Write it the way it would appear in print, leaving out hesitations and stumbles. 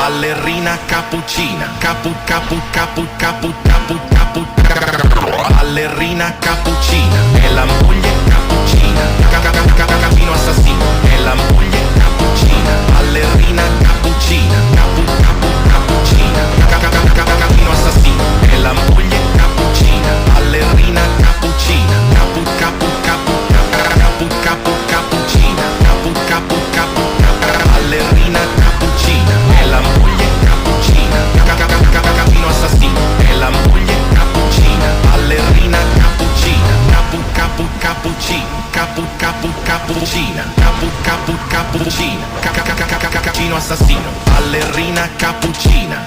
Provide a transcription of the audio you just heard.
ballerina cappuccina, ballerina cappuccina, è la moglie cappuccina, cappuccino assassino, è la moglie cappuccina, ballerina cappuccina, cappuccina, cappuccino assassino, è la moglie cappuccina, ballerina cappuccina, cappuccina, ballerina cappuccina, è la moglie cappuccina, cappuccino assassino, è la moglie cappuccina, ballerina cappuccina, cappuccina, cappuccino assassino, ballerina cappuccina,